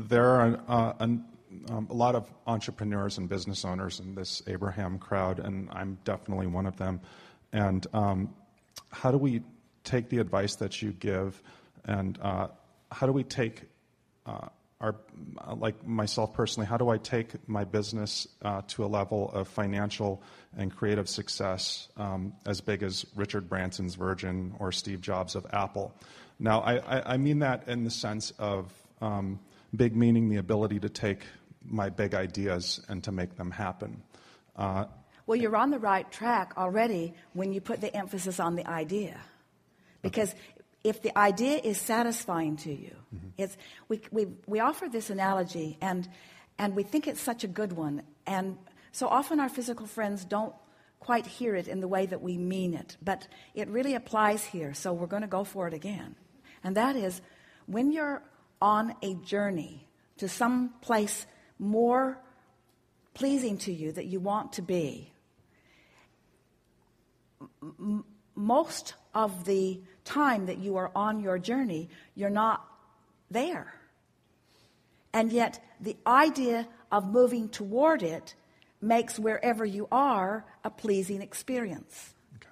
there are a lot of entrepreneurs and business owners in this Abraham crowd, and I'm definitely one of them. And how do we take the advice that you give, and how do we take like myself personally, how do I take my business to a level of financial and creative success as big as Richard Branson's Virgin or Steve Jobs of Apple? Now, I mean that in the sense of big meaning the ability to take my big ideas and to make them happen. Well, you're on the right track already when you put the emphasis on the idea. Because if the idea is satisfying to you, it's we offer this analogy, and we think it's such a good one. And so often our physical friends don't quite hear it in the way that we mean it. But it really applies here, so we're going to go for it again. And that is, when you're on a journey to some place more pleasing to you that you want to be, most of the time that you are on your journey, you're not there. And yet the idea of moving toward it makes wherever you are a pleasing experience. Okay.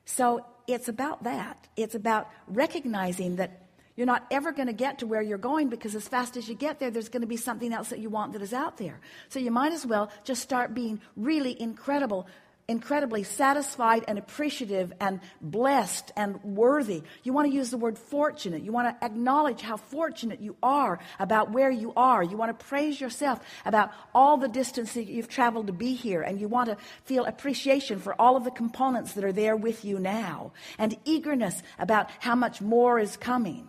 So it's about that. It's about recognizing that you're not ever going to get to where you're going, because as fast as you get there, there's going to be something else that you want that is out there. So you might as well just start being really incredibly satisfied and appreciative and blessed and worthy. You want to use the word fortunate. You want to acknowledge how fortunate you are about where you are. You want to praise yourself about all the distance that you've traveled to be here, and you want to feel appreciation for all of the components that are there with you now, and eagerness about how much more is coming.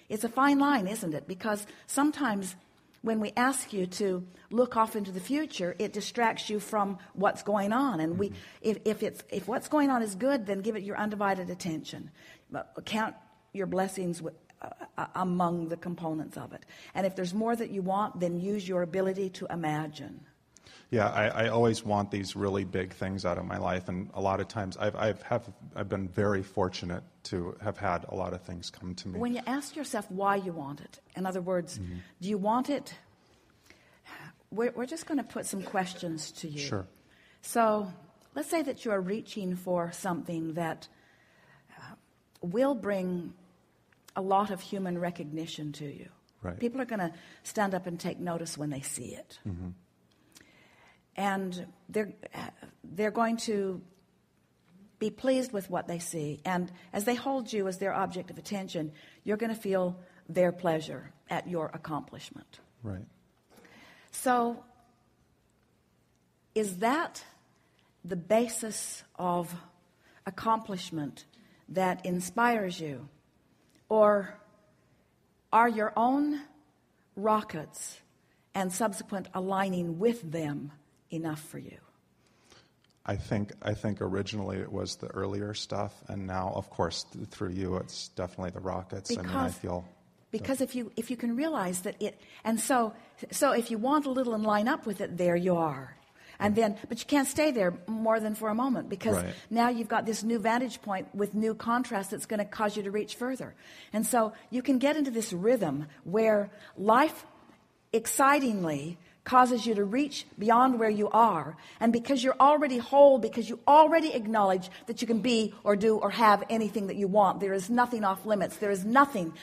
It's a fine line, isn't it? Because sometimes when we ask you to look off into the future, it distracts you from what's going on. And if what's going on is good, then give it your undivided attention. Count your blessings among the components of it. And if there's more that you want, then use your ability to imagine. Yeah, I always want these really big things out of my life, and a lot of times I've been very fortunate to have had a lot of things come to me. When you ask yourself why you want it, in other words, do you want it? We're just going to put some questions to you. Sure. So let's say that you are reaching for something that will bring a lot of human recognition to you. Right. People are going to stand up and take notice when they see it. Mm-hmm. And they're going to be pleased with what they see. And as they hold you as their object of attention, you're going to feel their pleasure at your accomplishment. Right. So is that the basis of accomplishment that inspires you? Or are your own rockets and subsequent aligning with them enough for you? I think originally it was the earlier stuff, and now, of course, through you, it's definitely the rockets. Because if you can realize that it, and so if you want a little and line up with it, there you are. And then, but you can't stay there more than for a moment, because now you've got this new vantage point with new contrast that's going to cause you to reach further. And so you can get into this rhythm where life excitingly causes you to reach beyond where you are. And because you're already whole, because you already acknowledge that you can be or do or have anything that you want, there is nothing off limits. There is nothing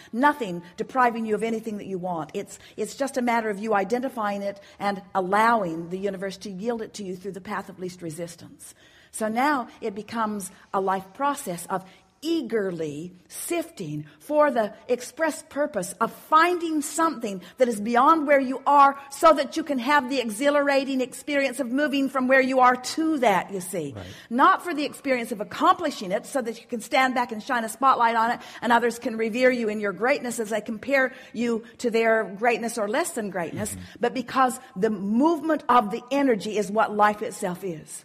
depriving you of anything that you want. It's just a matter of you identifying it and allowing the universe to yield it to you through the path of least resistance. So now it becomes a life process of eagerly sifting for the express purpose of finding something that is beyond where you are, so that you can have the exhilarating experience of moving from where you are to that, you see. Right. Not for the experience of accomplishing it so that you can stand back and shine a spotlight on it and others can revere you in your greatness as they compare you to their greatness or less than greatness, but because the movement of the energy is what life itself is.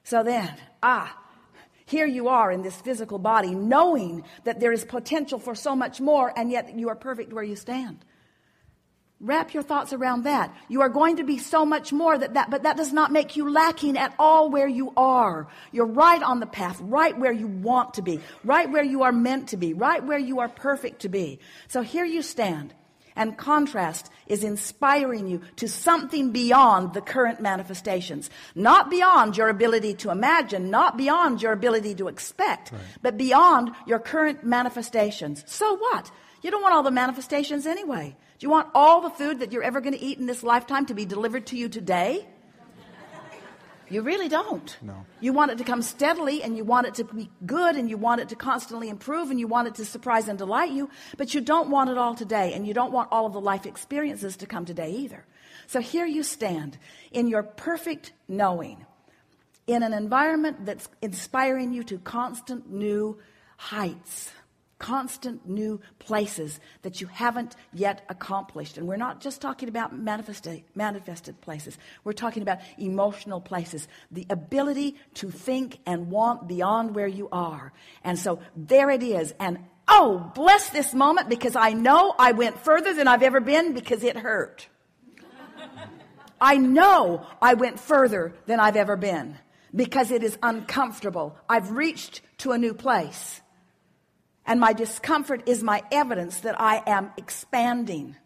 So then, here you are in this physical body, knowing that there is potential for so much more, and yet you are perfect where you stand. Wrap your thoughts around that. You are going to be so much more, but that does not make you lacking at all where you are. You're right on the path, right where you want to be, right where you are meant to be, right where you are perfect to be. So here you stand, And contrast is inspiring you to something beyond the current manifestations. Not beyond your ability to imagine, not beyond your ability to expect, but beyond your current manifestations. So what? You don't want all the manifestations anyway. Do you want all the food that you're ever going to eat in this lifetime to be delivered to you today? You really don't. No. You want it to come steadily, and you want it to be good, and you want it to constantly improve, and you want it to surprise and delight you, but you don't want it all today, and you don't want all of the life experiences to come today either. So here you stand in your perfect knowing, in an environment that's inspiring you to constant new heights, constant new places that you haven't yet accomplished. And we're not just talking about manifested places. We're talking about emotional places, the ability to think and want beyond where you are. And so there it is. And oh, bless this moment, because I know I went further than I've ever been because it hurt. I know I went further than I've ever been because it is uncomfortable. I've reached to a new place. And my discomfort is my evidence that I am expanding.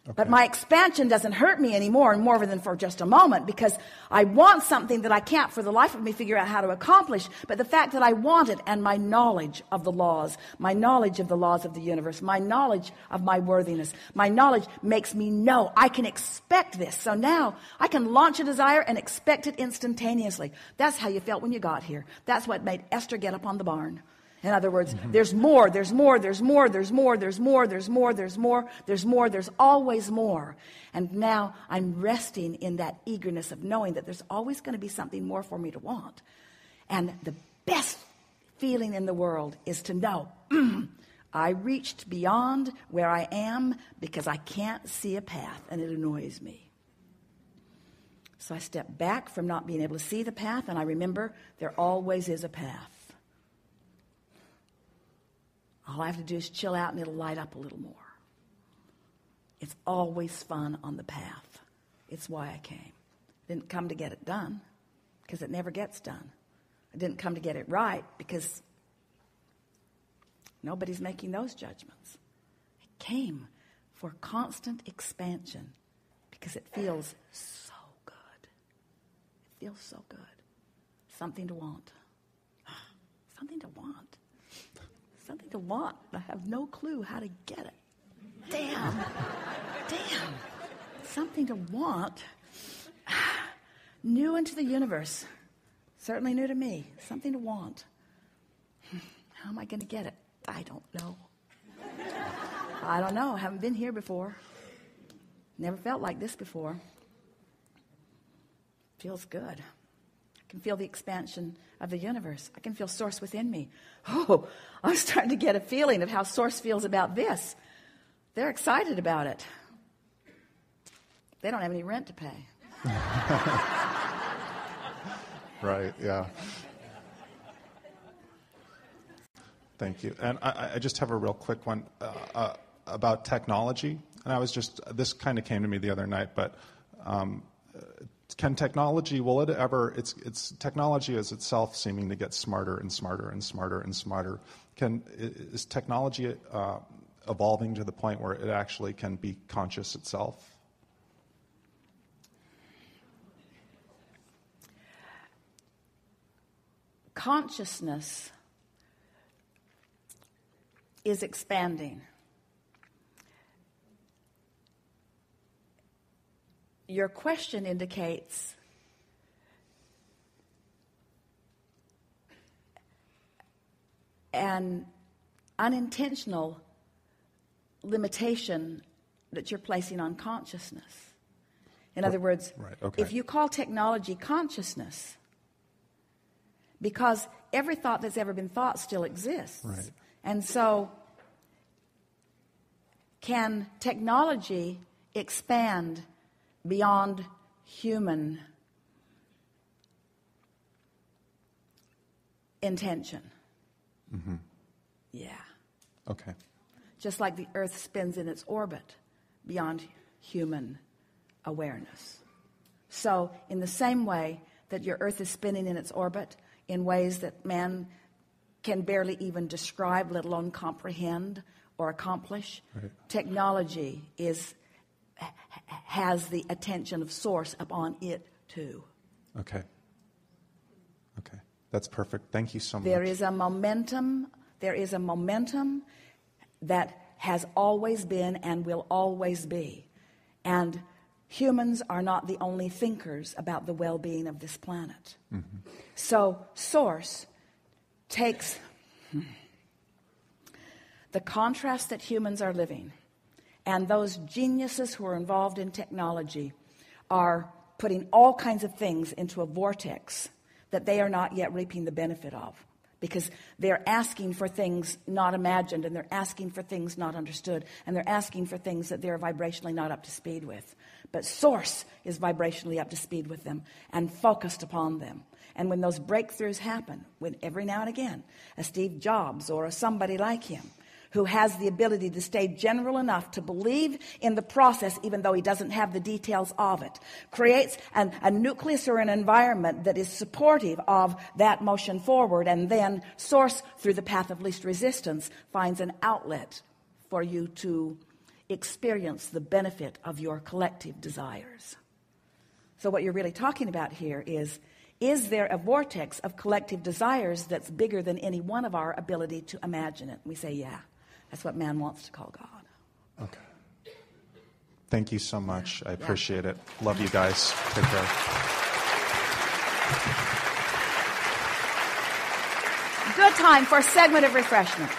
Okay. But my expansion doesn't hurt me anymore, and more than for just a moment, because I want something that I can't for the life of me figure out how to accomplish. But the fact that I want it, and my knowledge of the laws, my knowledge of the laws of the universe, my knowledge of my worthiness, my knowledge makes me know I can expect this. So now I can launch a desire and expect it instantaneously. That's how you felt when you got here. That's what made Esther get up on the barn. In other words, there's more, there's more, there's more, there's more, there's more, there's more, there's more, there's more, there's always more. And now I'm resting in that eagerness of knowing that there's always going to be something more for me to want. And the best feeling in the world is to know I reached beyond where I am because I can't see a path, and it annoys me. So I step back from not being able to see the path, and I remember there always is a path. All I have to do is chill out and it'll light up a little more. It's always fun on the path. It's why I came. I didn't come to get it done, because it never gets done. I didn't come to get it right, because nobody's making those judgments. I came for constant expansion because it feels so good. It feels so good. Something to want. Something to want. Something to want. I have no clue how to get it. Damn. Something to want. New into the universe. Certainly new to me. Something to want. How am I going to get it? I don't know. I don't know. I haven't been here before. Never felt like this before. Feels good. I can feel the expansion of the universe. I can feel Source within me. Oh, I'm starting to get a feeling of how Source feels about this. They're excited about it. They don't have any rent to pay. Right, yeah. Thank you. And I just have a real quick one about technology. And this kind of came to me the other night, but can technology, will it ever, it's technology is itself seeming to get smarter and smarter and smarter and smarter. Is technology evolving to the point where it actually can be conscious itself? Consciousness is expanding. Your question indicates an unintentional limitation that you're placing on consciousness. In other words, if you call technology consciousness, because every thought that's ever been thought still exists. Right. And so, can technology expand beyond human intention? Mm-hmm. Yeah. Okay. Just like the Earth spins in its orbit beyond human awareness. So, in the same way that your Earth is spinning in its orbit in ways that man can barely even describe, let alone comprehend or accomplish, right. technology has the attention of source upon it too. Okay. That's perfect. Thank you so much. There is a momentum that has always been and will always be. And humans are not the only thinkers about the well-being of this planet. Mm-hmm. So source takes the contrast that humans are living, and those geniuses who are involved in technology are putting all kinds of things into a vortex that they are not yet reaping the benefit of, because they're asking for things not imagined, and they're asking for things not understood, and they're asking for things that they're vibrationally not up to speed with. But source is vibrationally up to speed with them and focused upon them. And when those breakthroughs happen, when every now and again a Steve Jobs or a somebody like him who has the ability to stay general enough to believe in the process even though he doesn't have the details of it, creates a nucleus or an environment that is supportive of that motion forward, and then source, through the path of least resistance, finds an outlet for you to experience the benefit of your collective desires. So what you're really talking about here is there a vortex of collective desires that's bigger than any one of our ability to imagine it? We say, yeah. That's what man wants to call God. Okay. Thank you so much. I appreciate it. Love you guys. Take care. Good time for a segment of refreshment.